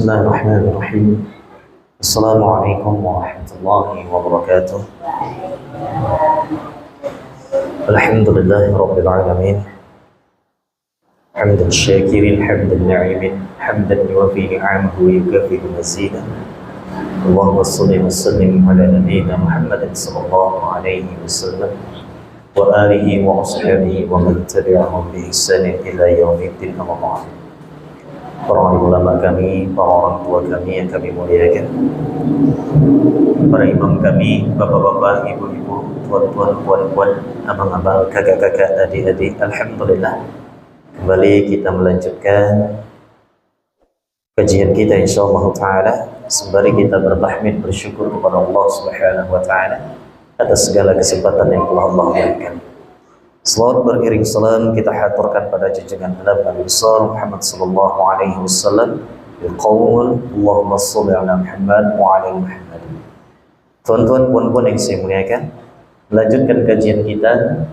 Bismillahirrahmanirrahim. Assalamualaikum warahmatullahi wabarakatuh. Alhamdulillahirabbil alamin. Hamdan syakirin, hamdan na'imin, hamdan yuwafi ni'amahu wa yukafi'u mazidah. Allahumma shalli wa sallim ala nabiyyina Muhammadin sallallahu alaihi wasallam wa alihi wa ashabihi wa man tabi'ahum bi ihsanin ila yaumiddin, amma ba'd. Para ulama kami, para orang tua kami yang kami muliakan, para imam kami, bapak-bapak, ibu-ibu, tuan-tuan, puan-puan, abang-abang, kakak-kakak, adik-adik, alhamdulillah kembali kita melanjutkan kajian kita insyaallah ta'ala. Sembari kita bertahmid bersyukur kepada Allah subhanahu wa ta'ala atas segala kesempatan yang telah Allah berikan. Salawat beriring salam kita haturkan pada junjungan Nabi besar Muhammad sallallahu alaihi wasallam biqaul Allahumma shalli ala Muhammad wa ala Muhammad. Tuan-tuan puan-puan yang saya muliakan, melanjutkan kajian kita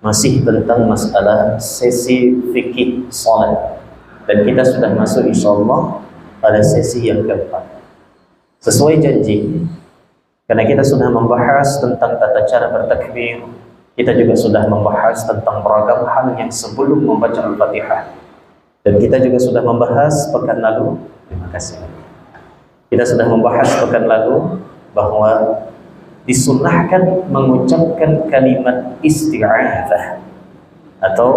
masih tentang masalah sesi fikih salat, dan kita sudah masuk insyaallah pada sesi yang keempat. Sesuai janji, karena kita sudah membahas tentang tata cara bertakbir, kita juga sudah membahas tentang beragam hal yang sebelum membaca Al-Fatihah. Dan kita juga sudah membahas pekan lalu, terima kasih, kita sudah membahas pekan lalu bahwa disunnahkan mengucapkan kalimat isti'adzah, atau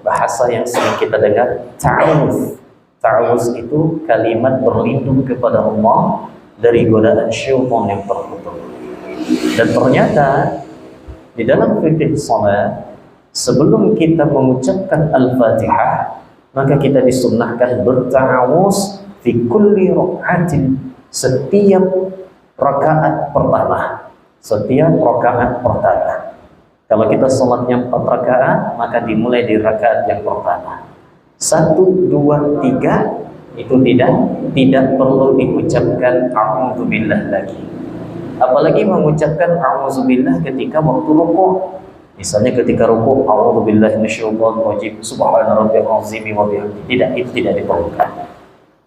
bahasa yang sering kita dengar ta'awuz. Ta'awuz itu kalimat berlindung kepada Allah dari godaan syaitan yang terkutuk. Dan ternyata di dalam fikih salat, sebelum kita mengucapkan Al-Fatihah, maka kita disunnahkan berta'awuz fi kulli raka'atin, setiap rakaat pertama. Setiap rakaat pertama. Kalau kita salatnya 4 rakaat, maka dimulai di rakaat yang pertama. 1, 2, 3 itu tidak perlu diucapkan a'udzubillah lagi. Apalagi mengucapkan a'udzubillah ketika waktu rukuk. Misalnya ketika rukuk, a'udzubillahi minasyaitonir rajim, subhana rabbiyal azim wa bihamdihi. Tidak, itu tidak diperlukan.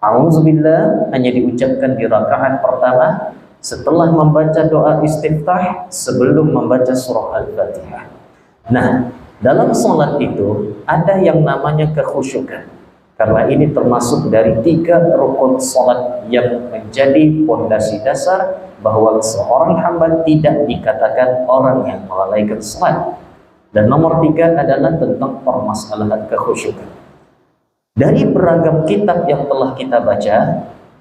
A'udzubillah hanya diucapkan di rakaat pertama setelah membaca doa istiftah sebelum membaca surah Al-Fatihah. Nah, dalam salat itu ada yang namanya kekhusyukan. Karena ini termasuk dari 3 rukun salat yang menjadi fondasi dasar bahwa seorang hamba tidak dikatakan orang yang melalaikan salat. Dan nomor 3 adalah tentang permasalahan kekhusyukan. Dari beragam kitab yang telah kita baca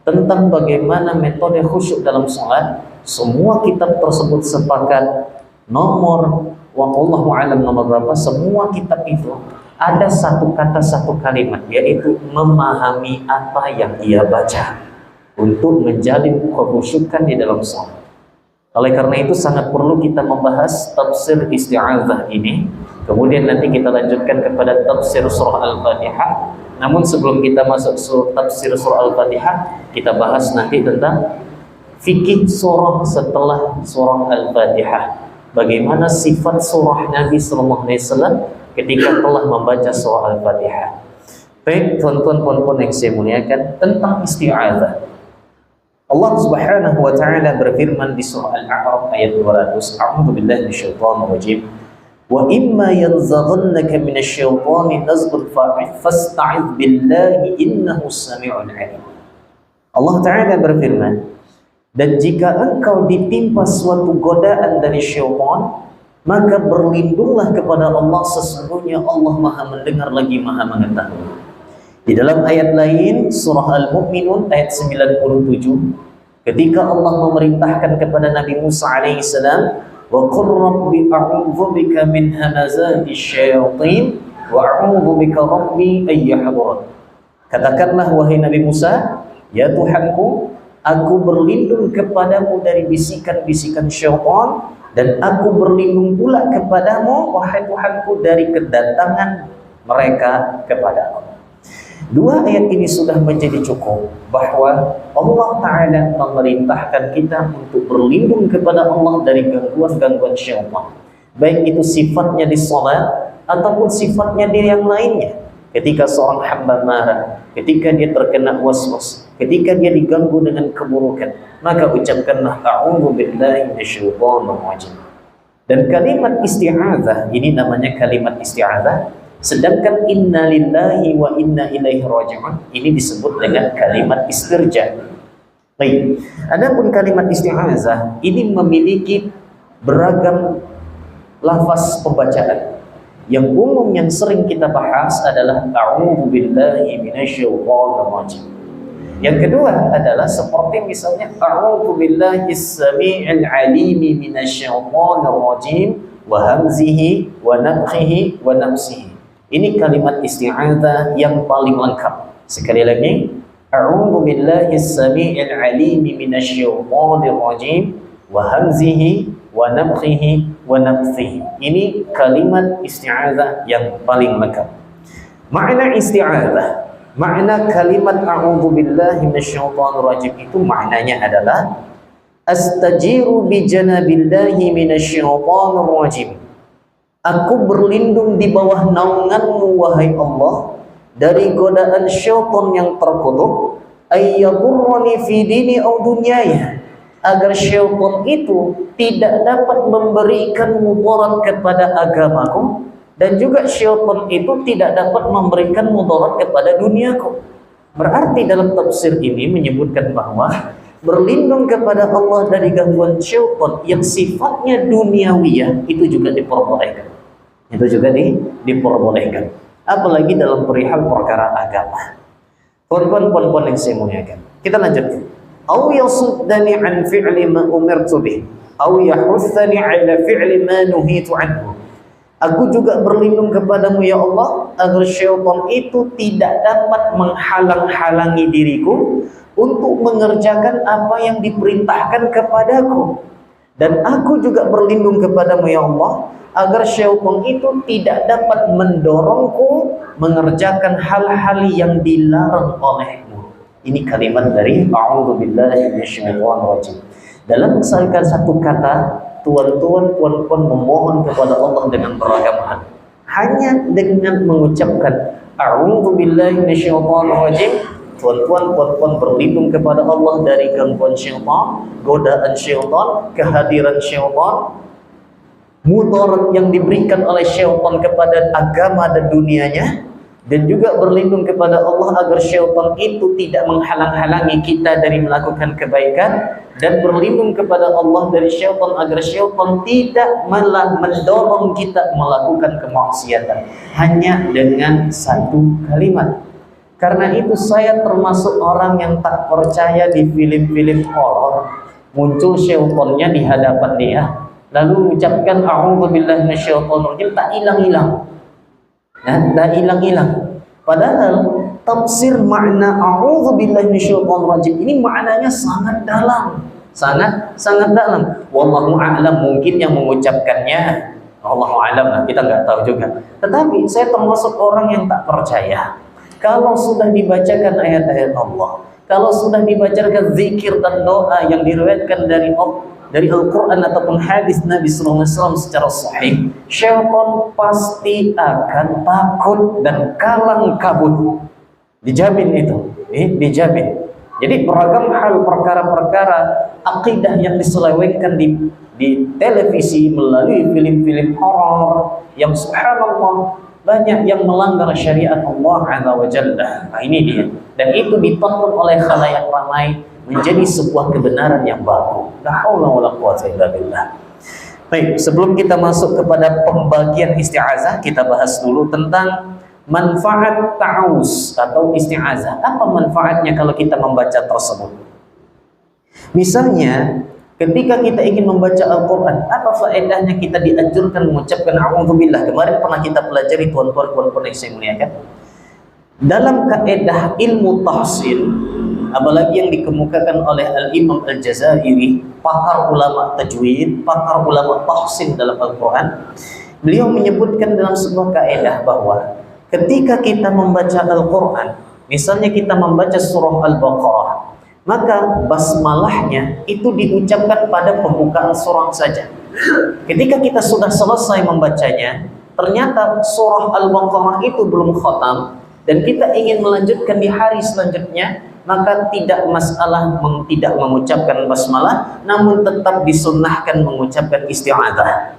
tentang bagaimana metode khusyuk dalam salat, semua kitab tersebut sepakat nomor wallahu alam nomor berapa, semua kitab itu ada satu kata, satu kalimat, yaitu memahami apa yang ia baca untuk menjalin kekhusyukan di dalam salat. Oleh karena itu sangat perlu kita membahas tafsir isti'adzah ini. Kemudian nanti kita lanjutkan kepada tafsir surah Al-Fatihah. Namun sebelum kita masuk tafsir surah Al-Fatihah, kita bahas nanti tentang fikih surah setelah surah Al-Fatihah. Bagaimana sifat surah Nabi sallallahu alaihi wasallam ketika telah membaca surah Al-Fatihah. Baik tuan-tuan puan-puan yang saya muliakan, tentang isti'adzah, Allah subhanahu wa ta'ala berfirman di surah Al-A'raf ayat 200, a'udzubillahi minasyaitonir rajim, wa imma yanzaghannaka minasyaitani nazghun fasta'idz billahi innahu sami'un 'alim. Allah ta'ala berfirman, dan jika engkau ditimpa suatu godaan dari syaitan, maka berlindunglah kepada Allah, sesungguhnya Allah Maha mendengar lagi Maha mengetahui. Di dalam ayat lain surah Al-Mu'minun ayat 97, ketika Allah memerintahkan kepada Nabi Musa alaihissalam, wa qur rabbi a'udzu bika min hamazati syayatin wa a'udzu bika rabbi ay yahdurun. Katakanlah wahai Nabi Musa, ya Tuhanku, aku berlindung kepadamu dari bisikan-bisikan syaitan, dan aku berlindung pula kepadamu wahai Tuhanku dari kedatangan mereka kepadamu. 2 ayat ini sudah menjadi cukup bahwa Allah Ta'ala memerintahkan kita untuk berlindung kepada Allah dari gangguan-gangguan syaitan, baik itu sifatnya di salat ataupun sifatnya di yang lainnya. Ketika seorang hamba marah, ketika dia terkena waswas, ketika dia diganggu dengan keburukan, maka ucapkanlah a'udzu billahi minasyaitonir rajim. Dan kalimat isti'adzah ini namanya kalimat isti'adzah, sedangkan inna lillahi wa inna ilaihi raji'un ini disebut dengan kalimat istirja. Baik. Adapun kalimat isti'adzah ini memiliki beragam lafaz pembacaan. Yang umum yang sering kita bahas adalah a'udzu billahi minasyaitonir rajim. Yang kedua adalah seperti misalnya a'udzu billahis samii'il 'aliim minasyaitonir rajim wa hamzihi wa nafthihi wa nafsihi. Ini kalimat isti'adzah yang paling lengkap. Sekali lagi, a'udzu billahis samii'il 'aliim minasyaitonir rajim wa hamzihi wa nafthihi wa nafsihi. Ini kalimat isti'adzah yang paling lengkap. Makna isti'adzah, makna kalimat a'udzu billahi minasyaitonir rajim itu maknanya adalah astajiru bi janabillahi minasyaitonir rajim. Aku berlindung di bawah naunganmu wahai Allah dari godaan syaitan yang terkutuk, ayyadurrani fi dini aw dunyaya, agar syaitan itu tidak dapat memberikan mudarat kepada agamaku, dan juga syaitan itu tidak dapat memberikan mudarat kepada duniaku. Berarti dalam tafsir ini menyebutkan bahwa berlindung kepada Allah dari gangguan syaitan yang sifatnya duniawiyah itu juga diperbolehkan. Itu juga diperbolehkan. Apalagi dalam perihal perkara agama. Puan-puan yang saya muliakan. Kita lanjutkan. Aw yasuddani an fi'li ma umirtu bih, aw yahussani ala fi'li ma nuhitu anhu. Aku juga berlindung kepadamu ya Allah agar syaitan itu tidak dapat menghalang-halangi diriku untuk mengerjakan apa yang diperintahkan kepadaku. Dan aku juga berlindung kepadamu ya Allah agar syaitan itu tidak dapat mendorongku mengerjakan hal-hal yang dilarang olehmu. Ini kalimat dari a'udzu billahi minasyaitonir rajim. Dalam salah satu kata, tuan-tuan, puan-puan memohon kepada Allah dengan beragam hal. Hanya dengan mengucapkan a'udzu billahi minasyaitonir rajim, tuan-tuan, puan-puan berlindung kepada Allah dari gangguan syaitan, godaan syaitan, kehadiran syaitan, mudarat yang diberikan oleh syaitan kepada agama dan dunianya, dan juga berlindung kepada Allah agar syaitan itu tidak menghalang-halangi kita dari melakukan kebaikan, dan berlindung kepada Allah dari syaitan agar syaitan tidak mendorong kita melakukan kemaksiatan. Hanya dengan satu kalimat. Karena itu saya termasuk orang yang tak percaya di film-film horor muncul syaitannya di hadapan dia, lalu ucapkan a'udzu billahi minasyaitonir rajim, tak hilang-hilang. Tak hilang-hilang. Padahal tafsir makna a'udzu billahi minasyaitonir rajim ini maknanya sangat dalam, sangat dalam. Wallahu a'lam, mungkin yang mengucapkannya Allahu a'lam lah, kita nggak tahu juga. Tetapi saya termasuk orang yang tak percaya kalau sudah dibacakan ayat-ayat Allah, kalau sudah dibacakan zikir dan doa yang diriwayatkan dari Al-Quran ataupun hadis Nabi SAW secara sahih, syaitan pasti akan takut dan kalang kabut. Dijamin itu, dijamin. Jadi beragam hal perkara-perkara akidah yang diselewengkan di televisi melalui film-film horor yang subhanallah banyak yang melanggar syariat Allah Azza wa Jalla. Nah, ini dia. Dan itu ditonton oleh khalayak ramai menjadi sebuah kebenaran yang baku. La haula wala quwwata illa billah. Baik, sebelum kita masuk kepada pembagian isti'azah, kita bahas dulu tentang manfaat ta'awuz atau isti'azah. Apa manfaatnya kalau kita membaca tersebut? Misalnya, ketika kita ingin membaca Al-Quran, apa faedahnya kita dianjurkan mengucapkan a'udzubillah? Kemarin pernah kita pelajari tuan-tuan yang saya muliakan. Dalam kaedah ilmu tahsin, apalagi yang dikemukakan oleh Al-Imam Al-Jazairi, pakar ulama tajwid, pakar ulama tahsin dalam Al-Quran, beliau menyebutkan dalam sebuah kaedah bahwa ketika kita membaca Al-Quran, misalnya kita membaca surah Al-Baqarah, maka basmalahnya itu diucapkan pada pembukaan surah saja. Ketika kita sudah selesai membacanya, ternyata surah Al-Baqarah itu belum khatam, dan kita ingin melanjutkan di hari selanjutnya, maka tidak masalah tidak mengucapkan basmalah, namun tetap disunnahkan mengucapkan isti'adzah.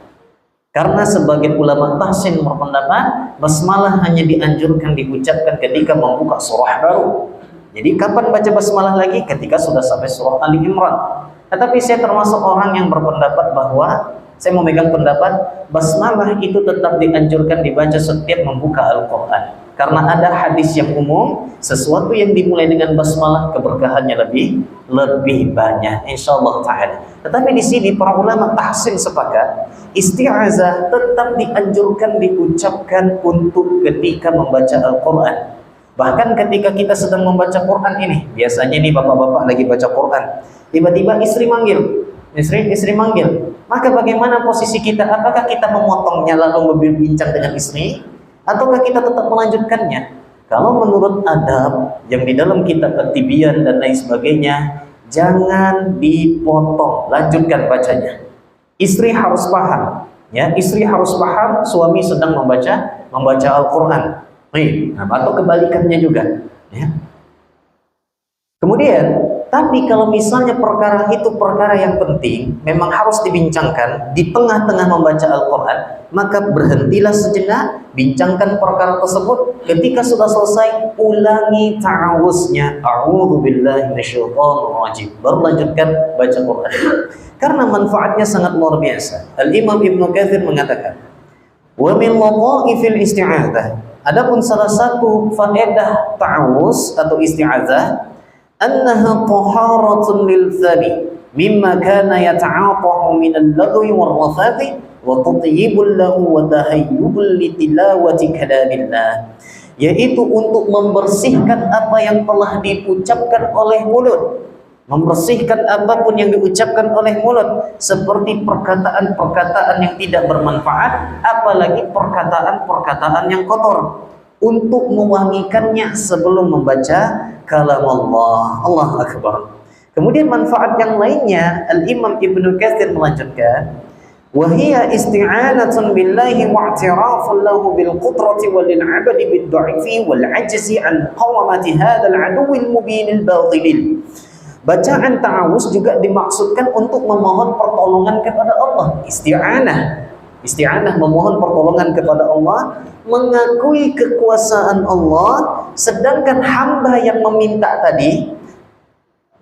Karena sebagian ulama tahsin berpendapat basmalah hanya dianjurkan diucapkan ketika membuka surah baru. Jadi kapan baca basmalah lagi? Ketika sudah sampai surah Ali Imran. Tetapi saya termasuk orang yang berpendapat bahwa saya memegang pendapat basmalah itu tetap dianjurkan dibaca setiap membuka Al-Quran. Karena ada hadis yang umum, sesuatu yang dimulai dengan basmalah keberkahannya lebih banyak, insyaallah ta'ala. Tetapi di sini para ulama tahsin sepakat, isti'azah tetap dianjurkan diucapkan untuk ketika membaca Al-Quran. Bahkan ketika kita sedang membaca Quran ini, biasanya nih bapak-bapak lagi baca Quran, tiba-tiba istri manggil, istri manggil, maka bagaimana posisi kita? Apakah kita memotongnya lalu berbincang dengan istri, ataukah kita tetap melanjutkannya? Kalau menurut adab yang di dalam kitab At-Tibyan dan lain sebagainya, jangan dipotong, lanjutkan bacanya. Istri harus paham, ya, istri harus paham suami sedang membaca Al-Quran. Atau kebalikannya juga, ya. Kemudian, tapi kalau misalnya perkara itu perkara yang penting, memang harus dibincangkan di tengah-tengah membaca Al-Quran, maka berhentilah sejenak, bincangkan perkara tersebut. Ketika sudah selesai, ulangi ta'awuznya, a'udzubillahi minasyaitonir rajim, baru lanjutkan baca Quran. Karena manfaatnya sangat luar biasa. Al-Imam Ibnu Katsir mengatakan, wa min ladha'ifil isti'adzah, adapun salah satu faedah ta'awuz atau isti'adzah, annaha taharatun lil thani mimma kana yata'atahu min al-lagwi war-rafathi wa tatyibul lahu wa tahayyubul litilawati kalamillah, yaitu untuk membersihkan apa yang telah diucapkan oleh mulut, membersihkan apapun yang diucapkan oleh mulut, seperti perkataan-perkataan yang tidak bermanfaat, apalagi perkataan-perkataan yang kotor, untuk mewangikannya sebelum membaca kalam Allah. Allah Akbar. Kemudian manfaat yang lainnya, Al-Imam Ibnu Katsir melanjutkan, wa hiya isti'anatun billahi wa'tirafun lahu bil qudrati wal 'abdi bid dha'ifi wal 'ajzi an qawamati hadzal 'aduwwil mubinil batilil. Bacaan ta'awuz juga dimaksudkan untuk memohon pertolongan kepada Allah. Isti'anah memohon pertolongan kepada Allah, mengakui kekuasaan Allah, sedangkan hamba yang meminta tadi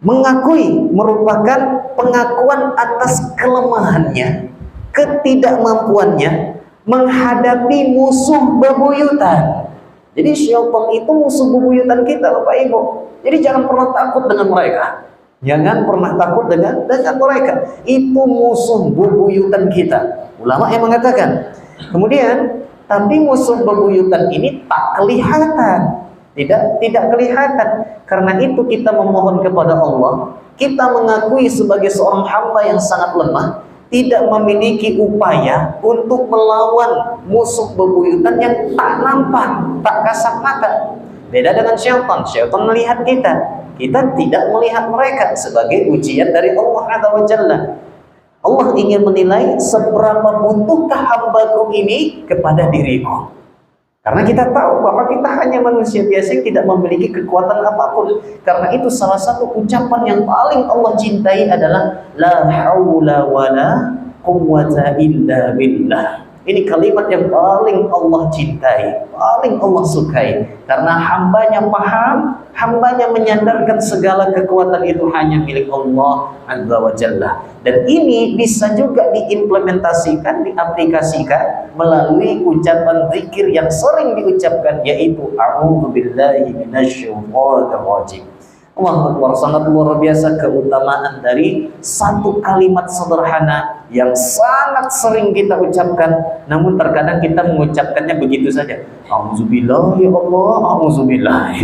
mengakui merupakan pengakuan atas kelemahannya, ketidakmampuannya menghadapi musuh bebuyutan. Jadi syaitan itu musuh bebuyutan kita, Bapak Ibu. Jadi jangan pernah takut dengan mereka. Jangan pernah takut dengan mereka. Itu musuh bebuyutan kita. Ulama yang mengatakan. Kemudian, tapi musuh bebuyutan ini tak kelihatan. Tidak kelihatan. Karena itu kita memohon kepada Allah. Kita mengakui sebagai seorang hamba yang sangat lemah, tidak memiliki upaya untuk melawan musuh bebuyutan yang tak nampak, tak kasat mata. Beda dengan syaitan. Syaitan melihat kita. Kita tidak melihat mereka, sebagai ujian dari Allah Azza wa Jalla. Allah ingin menilai seberapa butuhkah hambaku ini kepada diriku. Karena kita tahu bahwa kita hanya manusia biasa yang tidak memiliki kekuatan apapun. Karena itu salah satu ucapan yang paling Allah cintai adalah la haula wala quwwata illa billah. Ini kalimat yang paling Allah cintai, paling Allah sukai. Karena hambanya paham, hambanya menyandarkan segala kekuatan itu hanya milik Allah Azza wa Jalla. Dan ini bisa juga diimplementasikan, diaplikasikan melalui ucapan zikir yang sering diucapkan, yaitu a'udzubillahi minasyaitonir rajim. Allah Akbar, sangat luar biasa keutamaan dari satu kalimat sederhana yang sangat sering kita ucapkan, namun terkadang kita mengucapkannya begitu saja. Auzubillah ya Allah, auzubillah.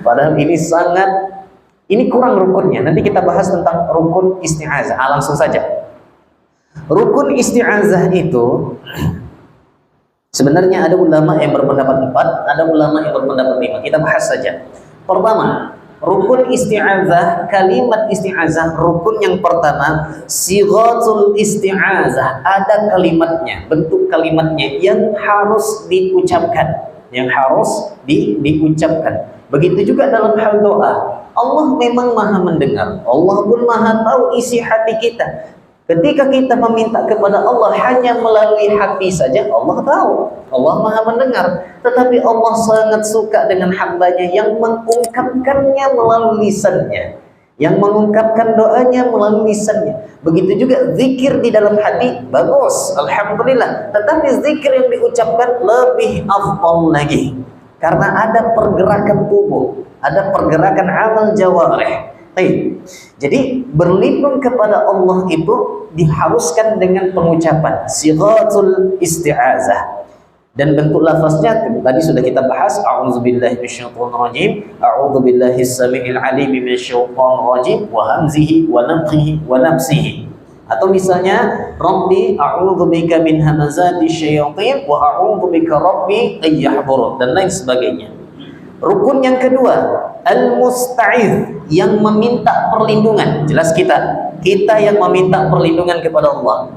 Padahal ini kurang rukunnya. Nanti kita bahas tentang rukun isti'azah. Langsung saja. Rukun isti'azah itu sebenarnya ada ulama yang berpendapat 4, ada ulama yang berpendapat 5. Kita bahas saja. Pertama, rukun isti'azah, kalimat isti'azah, rukun yang pertama, sighatul isti'azah, ada kalimatnya, bentuk kalimatnya yang harus diucapkan, diucapkan. Begitu juga dalam hal doa. Allah memang maha mendengar. Allah pun maha tahu isi hati kita. Ketika kita meminta kepada Allah hanya melalui hati saja, Allah tahu. Allah maha mendengar. Tetapi Allah sangat suka dengan hambanya yang mengungkapkannya melalui lisannya, yang mengungkapkan doanya melalui lisannya. Begitu juga zikir di dalam hati, bagus, alhamdulillah. Tetapi zikir yang diucapkan lebih afdal lagi, karena ada pergerakan tubuh, ada pergerakan amal jawarih. Jadi berlindung kepada Allah itu diharuskan dengan pengucapan sighatul isti'azah. Dan bentuk lafaznya tadi sudah kita bahas, a'udzubillahi minasyaitonir rajim, a'udzubillahis samiil alim minasyaitonir rajim wa hamzihi wa nafthihi wa nafsihi. Atau misalnya rabbi a'udzubika min hamazati syayatin wa a'udzubika rabbi ay yahdurun, dan lain sebagainya. Rukun yang kedua, al-musta'iz, yang meminta perlindungan. Jelas kita yang meminta perlindungan kepada Allah.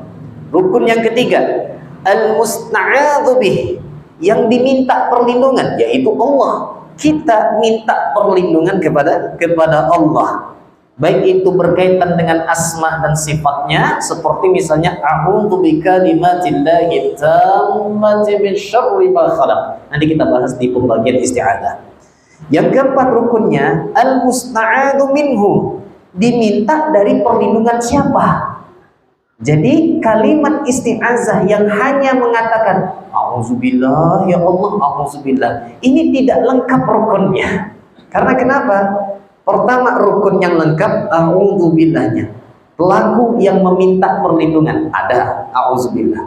Rukun yang ketiga, al-musta'adzu bih, yang diminta perlindungan, yaitu Allah. Kita minta perlindungan kepada Allah, baik itu berkaitan dengan asma dan sifatnya, seperti misalnya a'udzu bikalimatillahi tammati min syarri ma khalaq. Nanti kita bahas di pembagian isti'adzah. Yang keempat rukunnya, al-musta'adzu minhu, diminta dari perlindungan siapa? Jadi kalimat isti'azah yang hanya mengatakan a'udzubillah ya Allah, a'udzubillah, ini tidak lengkap rukunnya. Karena kenapa? Pertama, rukun yang lengkap a'udzubillahnya, pelaku yang meminta perlindungan ada a'udzubillah.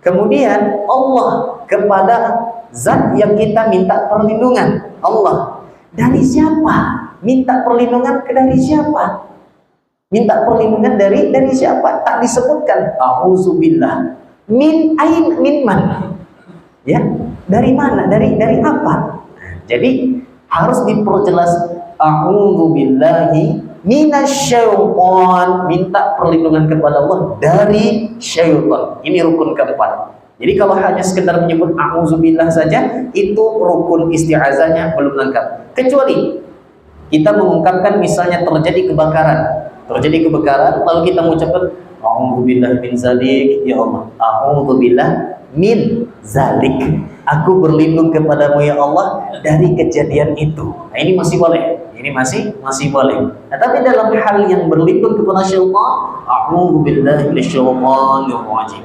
Kemudian Allah, kepada zat yang kita minta perlindungan, Allah. Dari siapa? Minta perlindungan dari siapa? Minta perlindungan dari siapa? Tak disebutkan. A'udzubillah. Min ain, min man? Ya, dari mana? Dari apa? Jadi harus diperjelas. A'udzubillahi minasyaiton, minta perlindungan kepada Allah dari syaitan. Ini rukun keempat. Jadi kalau hanya sekedar menyebut a'udzubillah saja, itu rukun isti'azahnya belum lengkap. Kecuali kita mengungkapkan misalnya terjadi kebakaran, lalu kita mengucapkan a'udzubillah min zalik, ya Allah, a'udzubillah min zalik, aku berlindung kepadamu ya Allah dari kejadian itu. Nah, ini masih boleh. Ini masih boleh. Nah, tapi dalam hal yang berlindung kepada syaitan, a'udzubillahi minasyaitonir rajim.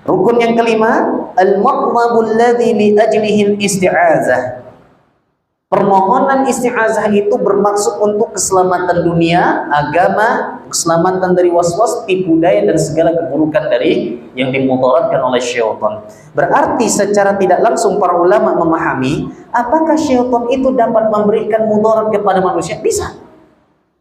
Rukun yang kelima, al-matlabul ladzi li ajlihi al-isti'azah. Permohonan isti'azah itu bermaksud untuk keselamatan dunia, agama, keselamatan dari was-was, tipu daya, dan segala keburukan dari yang dimudaratkan oleh syaitan. Berarti secara tidak langsung para ulama memahami, apakah syaitan itu dapat memberikan mudarat kepada manusia? Bisa.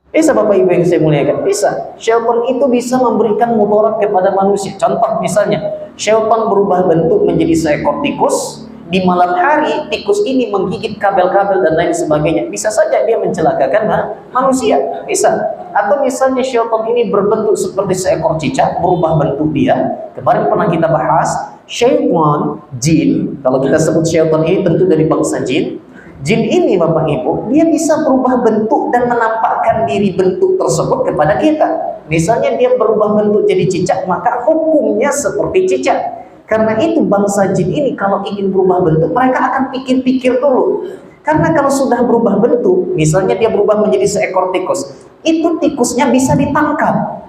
Bisa, Bapak Ibu yang saya muliakan, bisa. Syaitan itu bisa memberikan mudarat kepada manusia. Contoh misalnya, syaitan berubah bentuk menjadi seekor tikus. Di malam hari, tikus ini menggigit kabel-kabel dan lain sebagainya. Bisa saja dia mencelakakan manusia. Bisa. Atau misalnya syaitan ini berbentuk seperti seekor cicak, berubah bentuk dia. Kemarin pernah kita bahas, syaitan, jin. Kalau kita sebut syaitan ini tentu dari bangsa jin. Jin ini, Bapak Ibu, dia bisa berubah bentuk dan menampakkan diri bentuk tersebut kepada kita. Misalnya dia berubah bentuk jadi cicak, maka hukumnya seperti cicak. Karena itu bangsa jin ini kalau ingin berubah bentuk, mereka akan pikir-pikir dulu. Karena kalau sudah berubah bentuk, misalnya dia berubah menjadi seekor tikus, itu tikusnya bisa ditangkap.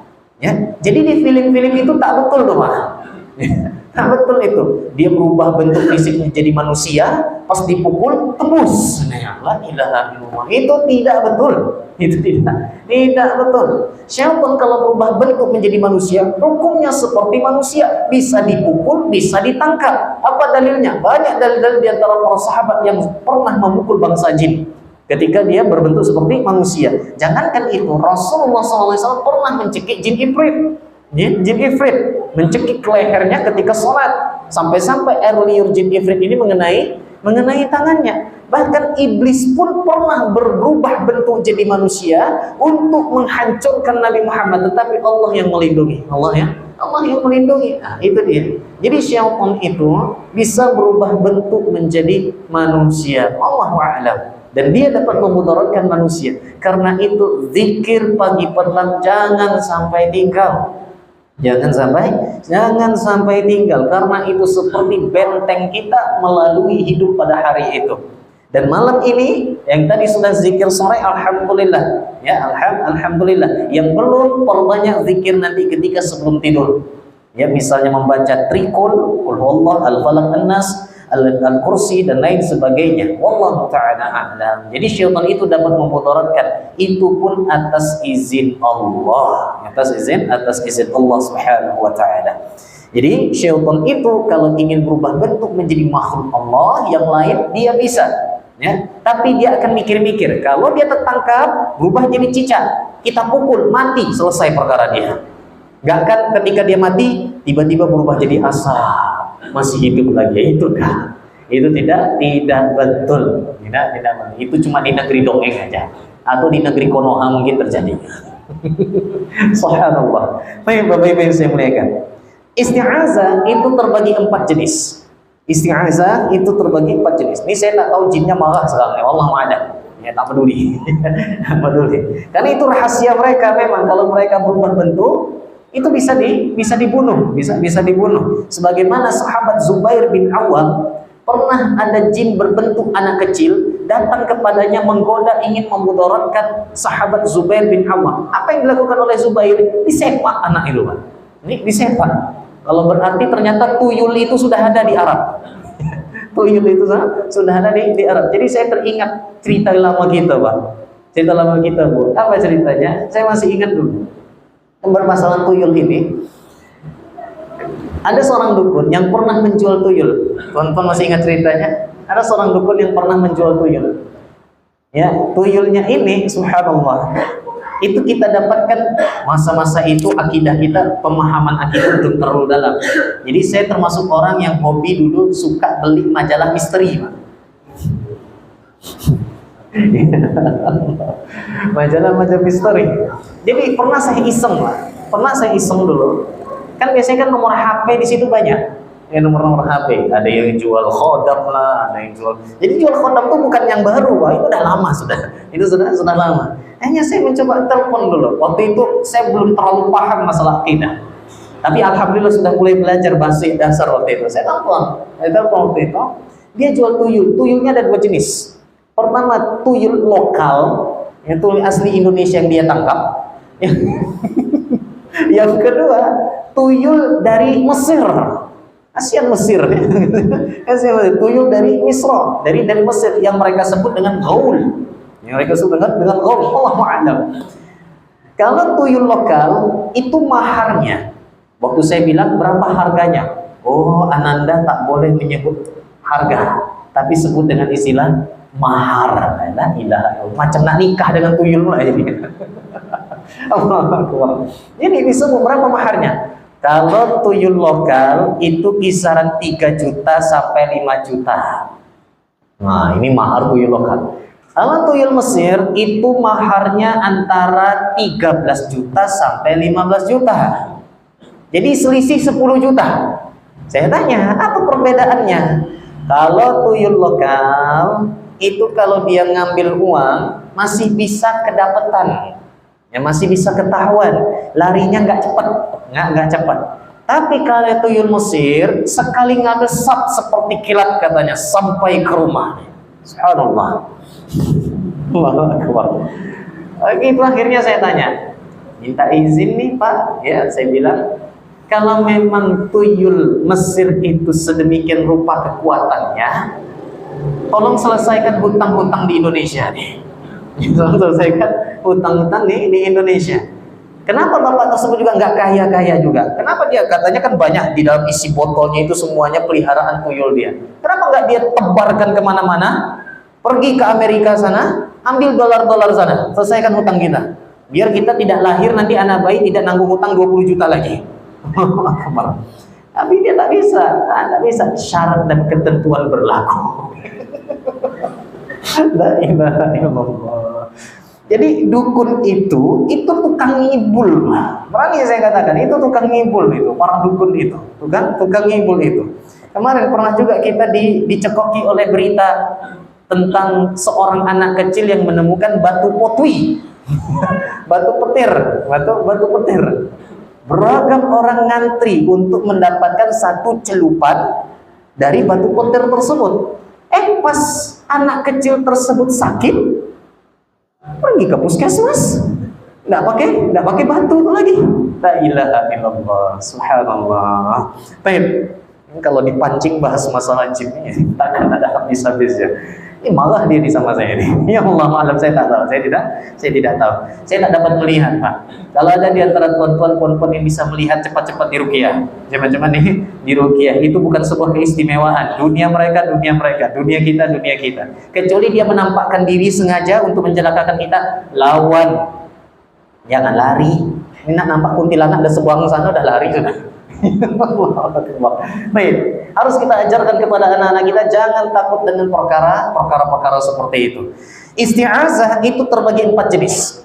Ya, jadi di film-film itu tak betul tuh, Pak. Tak betul itu. Dia berubah bentuk fisiknya jadi manusia, pas dipukul tembus. La ilaha illallah. Itu tidak betul. Itu tidak betul. Syaitan kalau berubah bentuk menjadi manusia, hukumnya seperti manusia, bisa dipukul, bisa ditangkap. Apa dalilnya? Banyak dalil-dalil di antara para sahabat yang pernah memukul bangsa jin ketika dia berbentuk seperti manusia. Jangankan itu, Rasulullah SAW pernah mencekik jin ifrit. Jin ifrit mencekik lehernya ketika sholat, sampai-sampai air liur jin ifrit ini mengenai tangannya. Bahkan iblis pun pernah berubah bentuk jadi manusia untuk menghancurkan Nabi Muhammad, tetapi Allah yang melindungi. Allah yang melindungi. Nah, itu dia. Jadi syaitan itu bisa berubah bentuk menjadi manusia. Allahu a'lam. dan dia dapat memudaratkan manusia. Karena itu zikir pagi petang jangan sampai tinggal. Jangan sampai tinggal, karena itu seperti benteng kita melalui hidup pada hari itu. Dan malam ini yang tadi sudah zikir sore, alhamdulillah ya, alhamdulillah. Yang belum, perbanyak zikir nanti ketika sebelum tidur. Ya, misalnya membaca trikul, qul huwallah, al-falaq, an-nas, al-kursi dan lain sebagainya. Wallahu ta'ala a'lam. Jadi syaitan itu dapat memudaratkan, itu pun atas izin Allah, atas izin Allah Subhanahu wa ta'ala. Jadi syaitan itu kalau ingin berubah bentuk menjadi makhluk Allah yang lain, dia bisa ya, tapi dia akan mikir-mikir. Kalau dia tertangkap berubah jadi cicak, kita pukul mati, selesai perkara dia. Gak kan ketika dia mati tiba-tiba berubah jadi asap, masih hidup lagi. Itu dah, itu tidak betul, tidak betul. Itu cuma di negeri dongeng aja, atau di negeri Konoha mungkin terjadi. Subhanallah. Baik Bapak Ibu yang saya muliakan, isti'azah itu terbagi 4 jenis. Isti'azah itu terbagi 4 jenis. Ini saya tak tahu jinnya marah sekarang ya, Allah ada. Ya tak peduli. Tak peduli. Karena itu rahasia mereka memang, kalau mereka berubah bentuk itu bisa dibunuh, bisa dibunuh. Sebagaimana sahabat Zubair bin Awam, pernah ada jin berbentuk anak kecil datang kepadanya menggoda, ingin memudaratkan sahabat Zubair bin Awam. Apa yang dilakukan oleh Zubair? Disepak anak itu, Pak. Ini disepak. Kalau berarti ternyata tuyul itu sudah ada di Arab. Tuyul itu sudah ada di Arab. Jadi saya teringat cerita lama kita, Pak. Cerita lama kita, Bu. Apa ceritanya? Saya masih ingat dulu. Yang bermasalah tuyul ini, ada seorang dukun yang pernah menjual tuyul. Tuan-tuan masih ingat ceritanya? Ada seorang dukun yang pernah menjual tuyul. Ya, tuyulnya ini subhanallah, itu kita dapatkan masa-masa itu akidah kita, pemahaman akidah belum terlalu dalam. Jadi saya termasuk orang yang hobi dulu suka beli majalah misteri, Pak. Majalah misteri. Jadi pernah saya iseng dulu. Kan biasanya kan nomor HP di situ banyak. Ya, nomor HP. Ada yang jual khodam lah, ada yang jual. Jadi jual khodam itu bukan yang baru, Wah, itu udah lama sudah. Itu sudah lama. Hanya saya mencoba telepon dulu. Waktu itu saya belum terlalu paham masalah akidah. Tapi alhamdulillah sudah mulai belajar bahasa dasar waktu itu. Saya telepon waktu itu. Dia jual tuyul. Tuyulnya ada 2 jenis. Pertama tuyul lokal, yang tuyul asli Indonesia yang dia tangkap. Yang kedua tuyul dari Mesir, ASEAN Mesir. Tuyul dari Misra, dari Mesir yang mereka sebut dengan gaul. Allahu a'lam. Kalau tuyul lokal itu maharnya. Waktu saya bilang berapa harganya? Oh, Ananda tak boleh menyebut harga, tapi sebut dengan istilah mahar. La ilaha illallah. Macam nak nikah dengan tuyul lah jadi. Ini disebut berapa maharnya? Kalau tuyul lokal itu kisaran 3 juta sampai 5 juta. Nah, ini mahar tuyul lokal. Kalau tuyul Mesir itu maharnya antara 13 juta sampai 15 juta. Jadi selisih 10 juta. Saya tanya, apa perbedaannya? Kalau tuyul lokal itu kalau dia ngambil uang masih bisa kedapatan, ya masih bisa ketahuan, larinya nggak cepat. Tapi kalau tuyul Mesir sekali ngambil seperti kilat katanya sampai ke rumah. Subhanallah. Allahu Akbar. Itu akhirnya saya tanya, minta izin nih Pak, ya saya bilang kalau memang tuyul Mesir itu sedemikian rupa kekuatannya, tolong selesaikan hutang-hutang di Indonesia nih. Tolong selesaikan hutang-hutang di Indonesia. Kenapa bapak tersebut juga nggak kaya-kaya juga? Kenapa dia katanya kan banyak di dalam isi botolnya itu semuanya peliharaan tuyul dia? Kenapa nggak dia tebarkan kemana-mana? Pergi ke Amerika sana, ambil dolar-dolar sana, selesaikan hutang kita. Biar kita tidak lahir nanti anak bayi tidak nanggung hutang 20 juta lagi. Tapi dia tak bisa. Syarat dan ketentuan berlaku. La ilaha illallah. Jadi dukun itu tukang ngibul. Berani saya katakan, itu tukang ngibul itu, para dukun itu, tukang ngibul itu. Kemarin pernah juga kita dicekoki oleh berita tentang seorang anak kecil yang menemukan batu potwi. batu petir. Beragam orang ngantri untuk mendapatkan satu celupan dari batu petir tersebut. Pas anak kecil tersebut sakit, pergi ke puskesmas, nggak pakai batu lagi. La ilaha illallah, subhanallah. Baik, kalau dipancing bahas masalah jin ini takkan ada habis-habisnya. Ini malah dia di sama saya ini. Ya Allah, malam saya tak tahu. Saya tidak tahu. Saya tak dapat melihat, Pak. Kalau ada di antara tuan-tuan puan-puan yang bisa melihat cepat-cepat di ruqyah. Cepat-cepat nih di ruqyah. Itu bukan sebuah keistimewaan. Dunia mereka, dunia kita. Kecuali dia menampakkan diri sengaja untuk mencelakakan kita, lawan. Jangan lari. Ini nampak kuntilanak ada sebuah sana udah lari sudah. Baik, harus kita ajarkan kepada anak-anak kita jangan takut dengan perkara-perkara seperti itu. Isti'azah itu terbagi 4 jenis.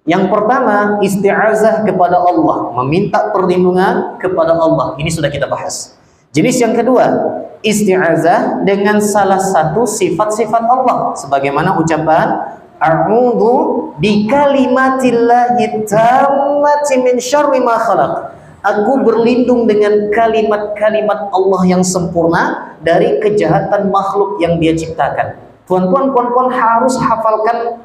Yang pertama, isti'azah kepada Allah, meminta perlindungan kepada Allah. Ini sudah kita bahas. Jenis yang kedua, isti'azah dengan salah satu sifat-sifat Allah, sebagaimana ucapan a'udzu bikalimatillahi tammati min syarri ma khalaq. Aku berlindung dengan kalimat-kalimat Allah yang sempurna dari kejahatan makhluk yang Dia ciptakan. Tuan-tuan, puan-puan harus hafalkan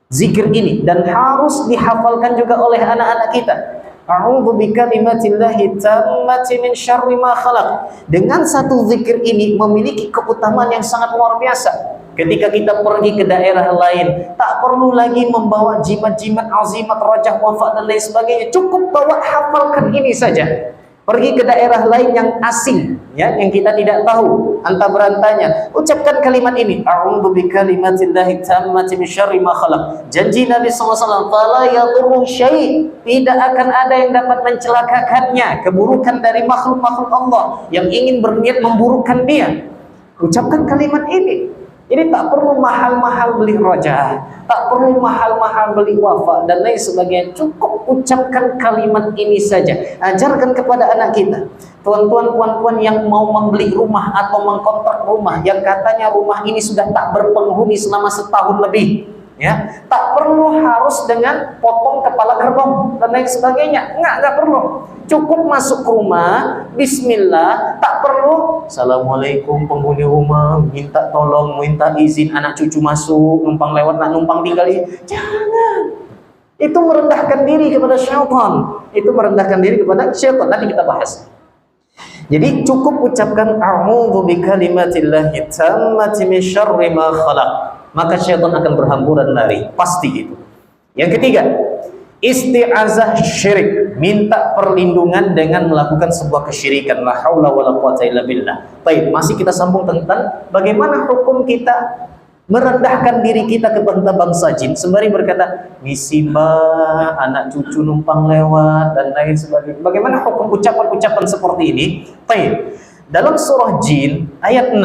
zikir ini dan harus dihafalkan juga oleh anak-anak kita. A'udzu bikalimatillahi tammati min syarri ma khalaq. Dengan satu zikir ini memiliki keutamaan yang sangat luar biasa. Ketika kita pergi ke daerah lain, tak perlu lagi membawa jimat-jimat azimat, rajah, wafat dan lain sebagainya. Cukup bawa hafalkan ini saja. Pergi ke daerah lain yang asing, ya, yang kita tidak tahu antah berantanya. Ucapkan kalimat ini. A'udzu bikalimatillahi tammati min syarri ma khalaq. Janji Nabi SAW, fala yadurru syai'. Tidak akan ada yang dapat mencelakakannya. Keburukan dari makhluk-makhluk Allah yang ingin berniat memburukkan dia. Ucapkan kalimat ini. Ini tak perlu mahal-mahal beli rojah, tak perlu mahal-mahal beli wafa dan lain sebagainya. Cukup ucapkan kalimat ini saja. Ajarkan kepada anak kita. Tuan-tuan, puan-puan yang mau membeli rumah atau mengkontrak rumah, yang katanya rumah ini sudah tak berpenghuni selama setahun lebih, ya, tak perlu harus dengan potong kepala kerbau dan lain sebagainya. Enggak perlu. Cukup masuk ke rumah, bismillah, tak perlu assalamualaikum penghuni rumah, minta tolong, minta izin anak cucu masuk, numpang lewat, nak numpang tinggal. Jangan. Itu merendahkan diri kepada syaitan. Nanti kita bahas. Jadi cukup ucapkan a'udzu bikalimatillahi tammati min syarri ma khalaq. Maka syaitan akan berhamburan lari, pasti itu. Yang ketiga, isti'azah syirik, minta perlindungan dengan melakukan sebuah kesyirikan. La haula wala quwata illa billah. Baik, masih kita sambung tentang bagaimana hukum kita merendahkan diri kita kepada bangsa jin sembari berkata misi mbak, anak cucu numpang lewat dan lain sebagainya. Bagaimana hukum ucapan-ucapan seperti ini? Baik, dalam surah Jin ayat 6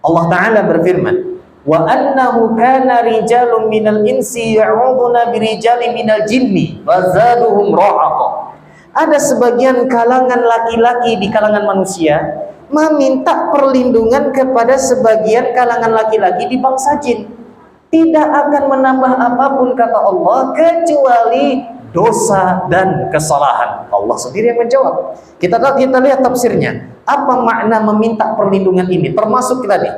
Allah Ta'ala berfirman, wa annahu kana rijalun minal insi ya'uduna birijalin minal jinni wa zaduhum rahaqa. Ada sebagian kalangan laki-laki di kalangan manusia meminta perlindungan kepada sebagian kalangan laki-laki di bangsa jin. Tidak akan menambah apapun kata Allah kecuali dosa dan kesalahan. Allah sendiri yang menjawab. Kita lihat tafsirnya. Apa makna meminta perlindungan ini? Termasuk kita nih.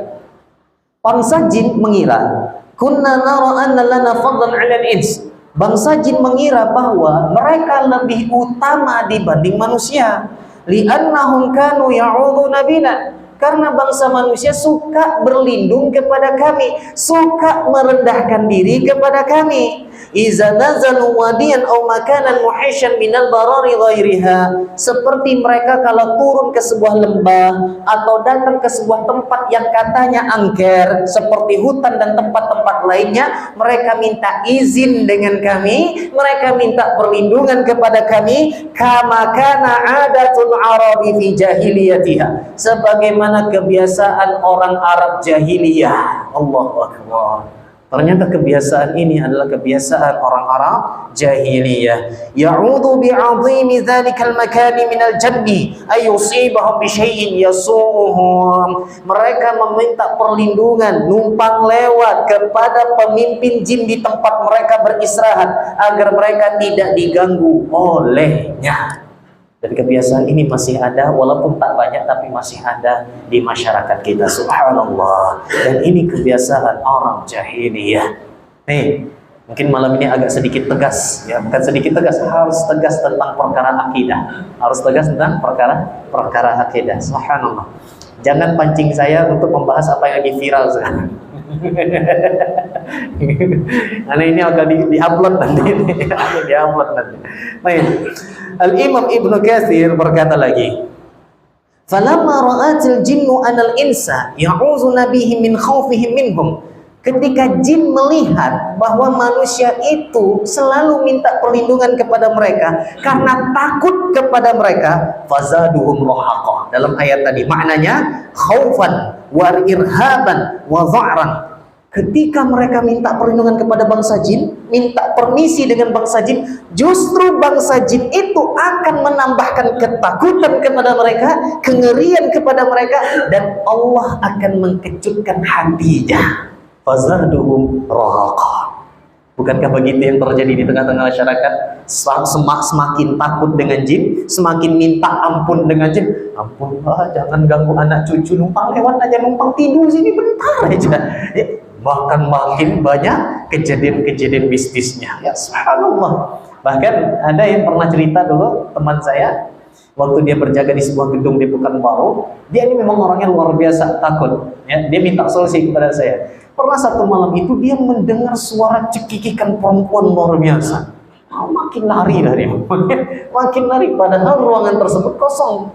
Bangsa jin mengira kunna nara anna lana fadlan 'alal ins. Bangsa jin mengira bahwa mereka lebih utama dibanding manusia. Li'annahum kanu ya'uduna bina. Karena bangsa manusia suka berlindung kepada kami, suka merendahkan diri kepada kami. Iza nazalu wadiyan aw makanan muhishan minal barari ghairiha. Seperti mereka kalau turun ke sebuah lembah atau datang ke sebuah tempat yang katanya angker seperti hutan dan tempat-tempat lainnya, mereka minta izin dengan kami, mereka minta perlindungan kepada kami, kama kana adatun arabi fi jahiliyatiha, sebagaimana kebiasaan orang Arab jahiliyah. Allahu akbar. Ternyata kebiasaan ini adalah kebiasaan orang-orang jahiliyah. Ya'udhu bi'azimi dhalikal makani minal janni ayusibahum bisyai'in yasu'uhum. Mereka meminta perlindungan, numpang lewat kepada pemimpin jin di tempat mereka beristirahat agar mereka tidak diganggu olehnya. Dan kebiasaan ini masih ada, walaupun tak banyak tapi masih ada di masyarakat kita. Subhanallah. Dan ini kebiasaan orang jahiliyah. Nih, mungkin malam ini agak sedikit tegas, ya, bukan sedikit tegas, harus tegas tentang perkara akidah. Harus tegas tentang perkara akidah. Subhanallah. Jangan pancing saya untuk membahas apa yang lagi viral sekarang. Karena ini akan di-upload nanti. Di-upload nanti. Baik. Al-Imam Ibnu Katsir berkata lagi, "Falamma ra'atil jinnu anal insa ya'udzu nabihi min khaufihim minhum." Ketika jin melihat bahwa manusia itu selalu minta perlindungan kepada mereka karena takut kepada mereka, fazaduhum rahaqa. Dalam ayat tadi maknanya khaufan wa irhaban wa dha'ran. Ketika mereka minta perlindungan kepada bangsa jin, minta permisi dengan bangsa jin, justru bangsa jin itu akan menambahkan ketakutan kepada mereka, kengerian kepada mereka, dan Allah akan mengkejutkan hatinya. Fazaduhum rahaqa. Bukankah begitu yang terjadi di tengah-tengah masyarakat? Semakin takut dengan jin, semakin minta ampun dengan jin. Ampun, jangan ganggu anak cucu, numpang lewat aja, numpang tidur sini bentar aja. Bahkan makin banyak kejadian-kejadian bisnisnya. Ya subhanallah. Bahkan ada yang pernah cerita dulu, teman saya, waktu dia berjaga di sebuah gedung di Pekanbaru, dia ini memang orangnya luar biasa takut. Ya, dia minta solusi kepada saya. Pernah satu malam itu dia mendengar suara cekikikan perempuan luar biasa. Makin lari dari makin lari, padahal ruangan tersebut kosong.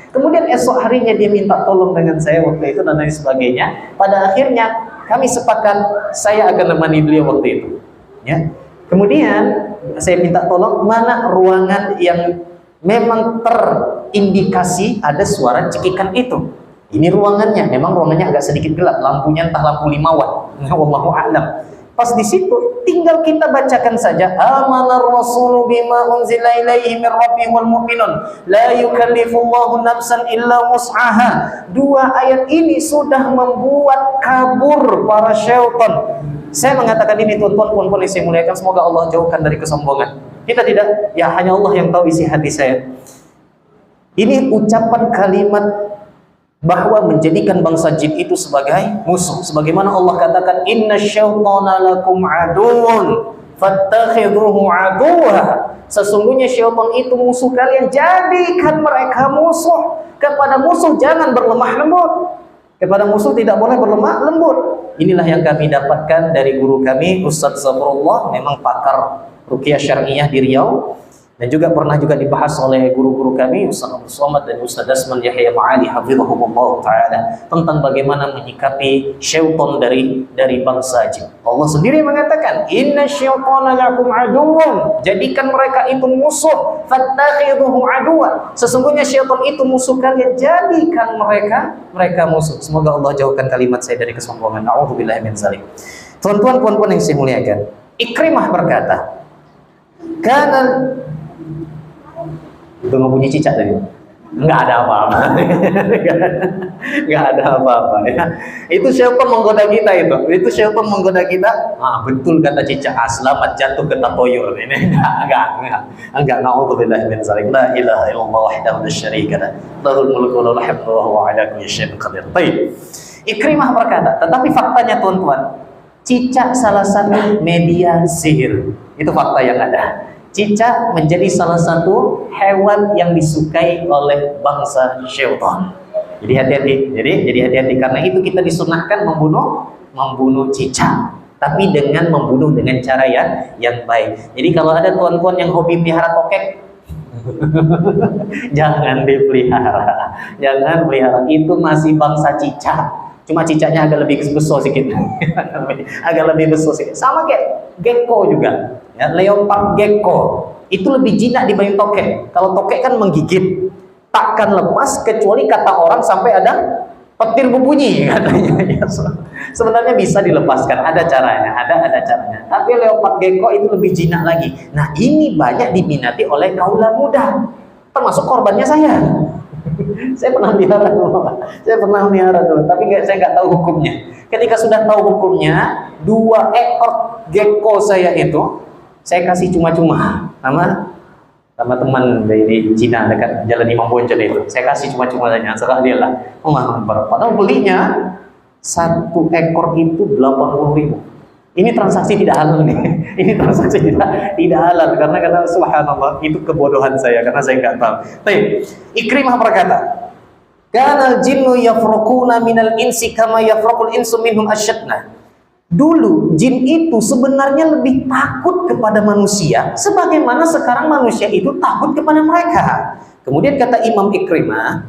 Kemudian esok harinya dia minta tolong dengan saya waktu itu dan lain sebagainya. Pada akhirnya kami sepakat saya akan menemani beliau waktu itu. Ya. Kemudian saya minta tolong mana ruangan yang memang terindikasi ada suara cekikan itu. Ini ruangannya, memang ruangannya agak sedikit gelap, lampunya entah lampu 5 watt. Wallahu a'lam. Pas di situ tinggal kita bacakan saja, amanar rasulu bima unzila ilaihi min rabbih wal mu'minun la yukallifullahu nafsan illa wus'aha. Dua ayat ini sudah membuat kabur para syaitan. Saya mengatakan ini tuan-tuan puan-puan yang saya muliakan, semoga Allah jauhkan dari kesombongan. Kita tidak, ya hanya Allah yang tahu isi hati saya. Ini ucapan kalimat bahwa menjadikan bangsa jin itu sebagai musuh, sebagaimana Allah katakan inna syaitana lakum aduun fattakhidhuhu aduwa. Sesungguhnya syaitan itu musuh kalian, jadikan mereka musuh. Kepada musuh jangan berlemah lembut, kepada musuh tidak boleh berlemah lembut. Inilah yang kami dapatkan dari guru kami Ustaz Sabrullah, memang pakar ruqyah syar'iyah di Riau, dan juga pernah dibahas oleh guru-guru kami Ustaz Abdul Somad dan Ustaz Dasman Yahya Ma'ali hafizahumullah ta'ala tentang bagaimana menyikapi syaitan dari bangsa jin. Allah sendiri mengatakan inna syaitana lakum aduwwun, jadikan mereka itu musuh, fattakhidhuhu aduwwa. Sesungguhnya syaitan itu musuh kalian, jadikan mereka musuh. Semoga Allah jauhkan kalimat saya dari kesombongan. A'udzubillahi min dzalik. Tuan-tuan puan-puan yang saya muliakan, Ikrimah berkata, karena itu nggak punya cicak tadi, nggak ada apa-apa, nggak ada apa-apa ya. Itu syaitan menggoda kita, itu syaitan menggoda kita. Betul kata cicak, selamat jatuh ke tatoyur. Ini enggak. Na'udzubillahi min dzalik. La ilaha illallah wahdahu la syarika lah, lahul mulku wa lahul hamdu wa huwa ala kulli syai'in qadir. Baik. Ikrimah berkata, tetapi faktanya tuan-tuan, cicak salah satu media sihir. Itu fakta yang ada. Cicak menjadi salah satu hewan yang disukai oleh bangsa syaitan. Jadi hati-hati. Jadi hati-hati, karena itu kita disunahkan membunuh cicak, tapi dengan membunuh dengan cara yang baik. Jadi kalau ada tuan-tuan yang hobi pelihara tokek, jangan dipelihara. Jangan pelihara, itu masih bangsa cicak. Cuma cicaknya agak lebih besar sedikit. Agak lebih besar sedikit. Sama kayak gecko juga. Ya, leopard gecko itu lebih jinak dibanding tokek. Kalau tokek kan menggigit, takkan lepas kecuali kata orang sampai ada petir berbunyi katanya. Ya, sebenarnya bisa dilepaskan, ada caranya, ada caranya. Tapi leopard gecko itu lebih jinak lagi. Nah, ini banyak diminati oleh kaula muda, termasuk korbannya saya. Saya pernah melihara dulu, tapi saya nggak tahu hukumnya. Ketika sudah tahu hukumnya, 2 ekor gecko saya itu saya kasih cuma-cuma sama teman dari Cina dekat Jalan Imam Bonjol itu. Saya kasih cuma-cuma saja, serah dia lah. Padahal belinya 1 ekor itu 80.000. Ini transaksi tidak halal nih. Ini transaksi tidak halal karena subhanallah itu kebodohan saya karena saya nggak tahu. Baik, Ikrimah berkata, "Kanal jinnu yafraquna minal insi kama yafraqul insu minhum asyadna." Dulu jin itu sebenarnya lebih takut kepada manusia sebagaimana sekarang manusia itu takut kepada mereka. Kemudian kata Imam Ikrimah,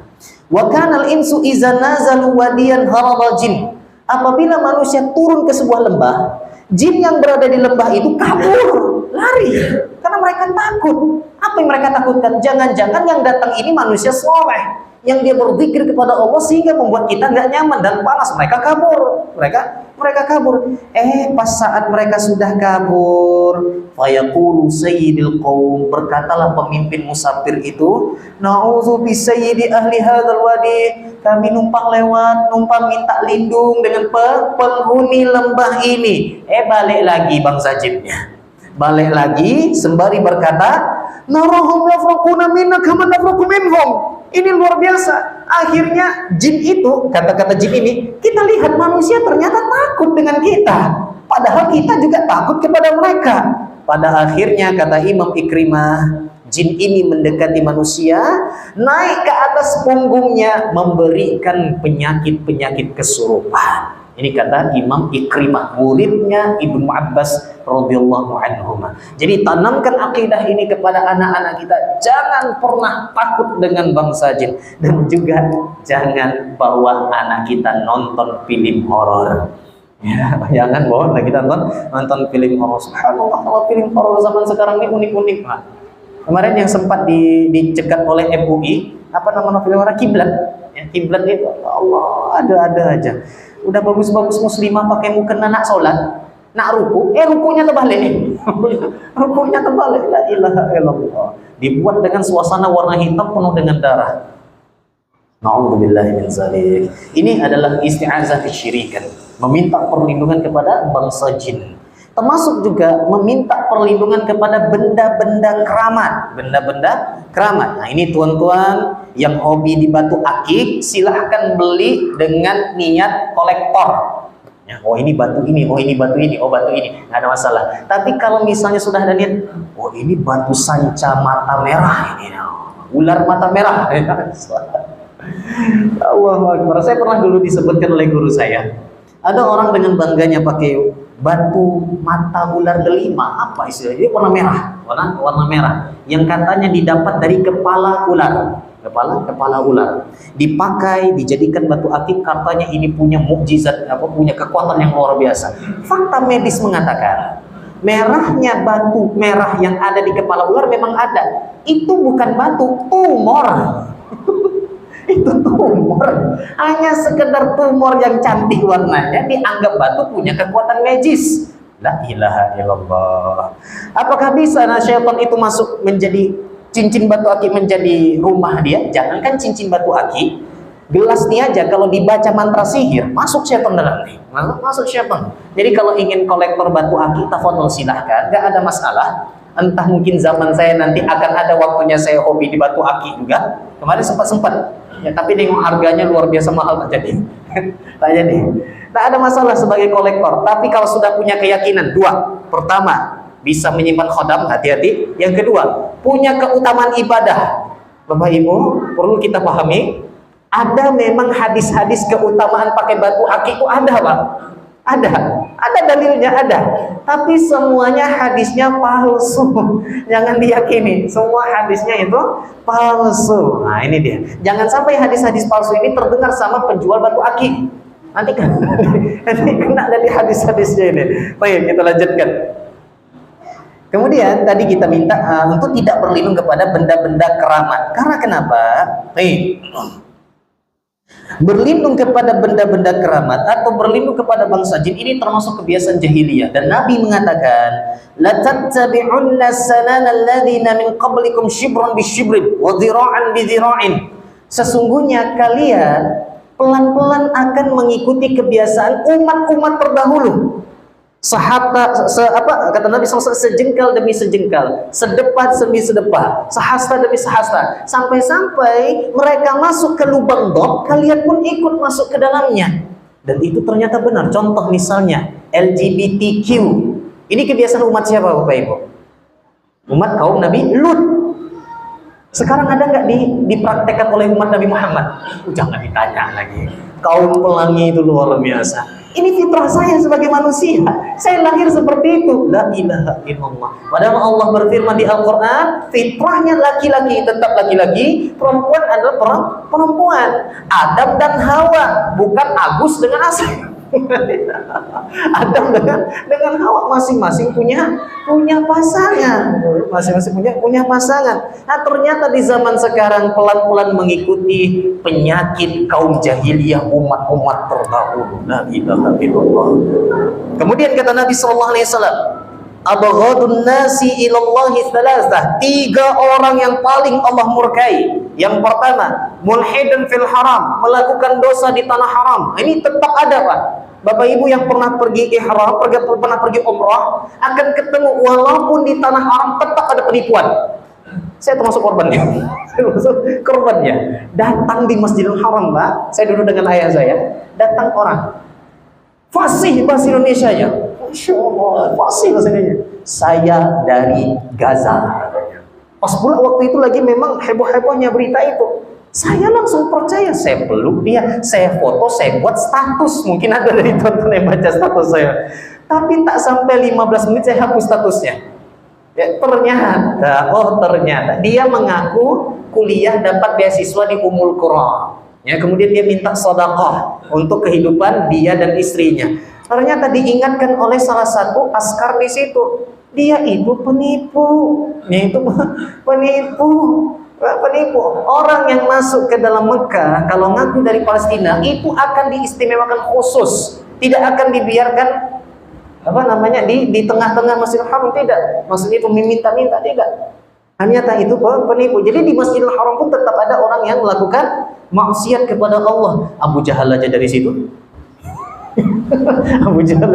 "Wa kanal insu iza nazalu wadiyan harabal jin." Apabila manusia turun ke sebuah lembah, jin yang berada di lembah itu kabur, lari karena mereka takut. Apa yang mereka takutkan? Jangan-jangan yang datang ini manusia soleh yang dia berzikir kepada Allah sehingga membuat kita nggak nyaman dan panas. Mereka kabur, mereka kabur. Pas saat mereka sudah kabur, fayaqulu sayyidil qaum, berkatalah pemimpin musafir itu, na'udzu bi sayyidi ahli hadzal wadi, kami numpang minta lindung dengan penghuni lembah ini. Balik lagi bangsa jinnya, balik lagi sembari berkata, narahum yafraquna minna kama nafraqu minhum. Ini luar biasa. Akhirnya jin itu, kata-kata jin ini, kita lihat manusia ternyata takut dengan kita, padahal kita juga takut kepada mereka. Pada akhirnya kata Imam Ikrimah, jin ini mendekati manusia, naik ke atas punggungnya, memberikan penyakit-penyakit kesurupan. Ini kata Imam Ikrimah, muridnya Ibnu Abbas radhiyallahu anhuma. Jadi tanamkan akidah ini kepada anak-anak kita. Jangan pernah takut dengan bangsa jin, dan juga jangan bawa anak kita nonton film horor. Ya, jangan bawa anak kita nonton film horor. Subhanallah, kalau film horor zaman sekarang ini unik-unik. Nah, kemarin yang sempat dicegat oleh MUI, apa nama film horor? Kiblat. Ya, Kiblat itu Allah, ada aja. Udah bagus-bagus muslimah pakai mukena nak sholat, nak ruku, rukunya terbalik. Rukunya terbalik. La ilaha illallah. Dibuat dengan suasana warna hitam penuh dengan darah. Na'udzubillahi min dzalik. Ini adalah isti'azah kesyirikan, meminta perlindungan kepada bangsa jin. Termasuk juga meminta perlindungan kepada benda-benda keramat, Nah, ini tuan-tuan yang hobi di batu akik, silahkan beli dengan niat kolektor. Ya, oh ini batu ini, oh batu ini, nggak ada masalah. Tapi kalau misalnya sudah ada niat, oh ini batu sanca mata merah ini, ular mata merah. Allahu Akbar. Saya pernah dulu disebutkan oleh guru saya, ada orang dengan bangganya pakai batu mata ular delima, apa istilahnya? Dia warna merah, yang katanya didapat dari kepala ular, kepala ular, dipakai, dijadikan batu akik, katanya ini punya mukjizat, punya kekuatan yang luar biasa. Fakta medis mengatakan, merahnya batu merah yang ada di kepala ular memang ada. Itu bukan batu, tumor. Itu tumor, hanya sekedar tumor yang cantik warnanya dianggap batu punya kekuatan magis. La ilaha illallah. Apakah bisa syaitan itu masuk menjadi cincin batu akik menjadi rumah dia? Jangankan cincin batu akik, gelas ini aja kalau dibaca mantra sihir masuk syaitan dalam nih, masuk syaitan. Jadi kalau ingin kolektor batu akik, tafadhol silahkan, gak ada masalah. Entah mungkin zaman saya nanti akan ada waktunya saya hobi di batu akik juga. Kemarin sempat ya, tapi nengok harganya luar biasa mahal, tak jadi. Tak ada masalah sebagai kolektor. Tapi kalau sudah punya keyakinan, 2, pertama bisa menyimpan khodam, hati-hati. Yang kedua, punya keutamaan ibadah. Bapak Ibu, perlu kita pahami, ada memang hadis-hadis keutamaan pakai batu akik itu ada, Pak. Ada dalilnya, ada. Tapi semuanya hadisnya palsu. Jangan diyakini, semua hadisnya itu palsu. Nah, ini dia. Jangan sampai hadis-hadis palsu ini terdengar sama penjual batu akik. Nanti kena dari hadis-hadisnya ini. Baik, kita lanjutkan. Kemudian tadi kita minta untuk tidak berlindung kepada benda-benda keramat. Karena kenapa? Baik. Berlindung kepada benda-benda keramat atau berlindung kepada bangsa jin ini termasuk kebiasaan jahiliyah, dan Nabi mengatakan la tattabi'unna sanana alladziina min qablikum shibran bi shibrin wa dhira'an bi dhira'in. Sesungguhnya kalian pelan-pelan akan mengikuti kebiasaan umat-umat terdahulu. Kata Nabi SAW, sejengkal demi sejengkal, sedepat demi sedepat, sehasta demi sehasta, sampai-sampai mereka masuk ke lubang dot, kalian pun ikut masuk ke dalamnya. Dan itu ternyata benar. Contoh misalnya LGBTQ. Ini kebiasaan umat siapa Bapak Ibu? Umat kaum Nabi Lut. Sekarang ada nggak dipraktekkan oleh umat Nabi Muhammad? Jangan ditanya lagi. Kaum pelangi itu luar biasa. Ini fitrah saya sebagai manusia. Saya lahir seperti itu. La ilaha illallah. Padahal Allah berfirman di Al-Quran, fitrahnya laki-laki tetap laki-laki, perempuan adalah perempuan. Adam dan Hawa, bukan Agus dengan Asep. Adam dengan Hawa masing-masing punya pasangan, masing-masing punya pasangan. Nah, ternyata di zaman sekarang pelan-pelan mengikuti penyakit kaum jahiliyah umat-umat terdahulu. La ilaha illallah. Kemudian kata Nabi sallallahu alaihi wasallam, abghadun nasi ilallahi thalathah. 3 orang yang paling Allah murkai. Yang pertama, mulhidun fil haram, melakukan dosa di tanah haram. Ini tetap ada, Pak. Bapak Ibu yang pernah pergi ihram, pernah pergi umrah, akan ketemu walaupun di tanah haram tetap ada penipuan. Saya termasuk korbannya. Korbannya. Datang di Masjidil Haram, Pak. Saya duduk dengan ayah saya. Datang orang. Fasih bahasa Indonesianya. Masya Allah, fasih bahasa Indonesia. Saya dari Gaza. Pas pula waktu itu lagi memang heboh-hebohnya berita itu. Saya langsung percaya, saya peluk dia, saya foto, saya buat status. Mungkin ada dari teman-teman yang baca status saya. Tapi tak sampai 15 menit saya hapus statusnya. Ya, ternyata dia mengaku kuliah dapat beasiswa di Ummul Qura. Ya, kemudian dia minta sedekah untuk kehidupan dia dan istrinya. Ternyata diingatkan oleh salah satu askar di situ. Dia itu penipu. Penipu. Orang yang masuk ke dalam Mekah kalau ngaku dari Palestina itu akan diistimewakan khusus, tidak akan dibiarkan di tengah-tengah Masjidil Haram, tidak. Maksudnya itu meminta-minta, tidak. Ternyata itu penipu. Jadi di Masjidil Haram pun tetap ada orang yang melakukan maksiat kepada Allah. Abu Jahal aja dari situ. Abu Jahal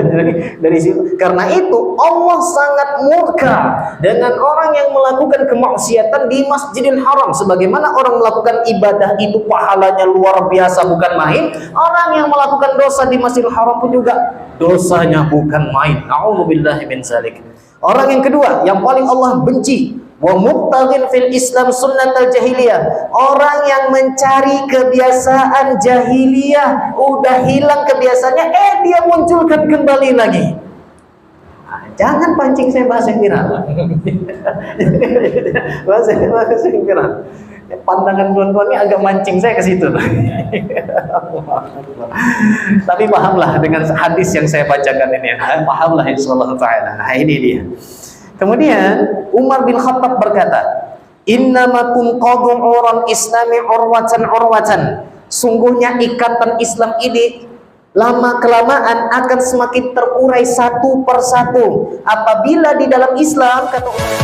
dari situ. Karena itu Allah sangat murka dengan orang yang melakukan kemaksiatan di Masjidil Haram. Sebagaimana orang melakukan ibadah itu pahalanya luar biasa, bukan main. Orang yang melakukan dosa di Masjidil Haram pun juga dosanya bukan main. A'udzubillahi min dzalik. Orang yang kedua yang paling Allah benci, wa mubtaghin fil Islam sunnatal jahiliyah. Orang yang mencari kebiasaan jahiliyah, udah hilang kebiasaannya, dia munculkan kembali lagi. Jangan pancing saya bahasa yang viral. bahasa yang viral. Pandangan tuan-tuan ini agak mancing saya ke situ. Tapi pahamlah dengan hadis yang saya bacakan ini. Pahamlah insyaallah taala. Nah, ini dia. Kemudian Umar bin Khattab berkata, "Innama tunqadu uran islami urwatan." Sungguhnya ikatan Islam ini lama kelamaan akan semakin terurai satu persatu apabila di dalam Islam, kata Umar,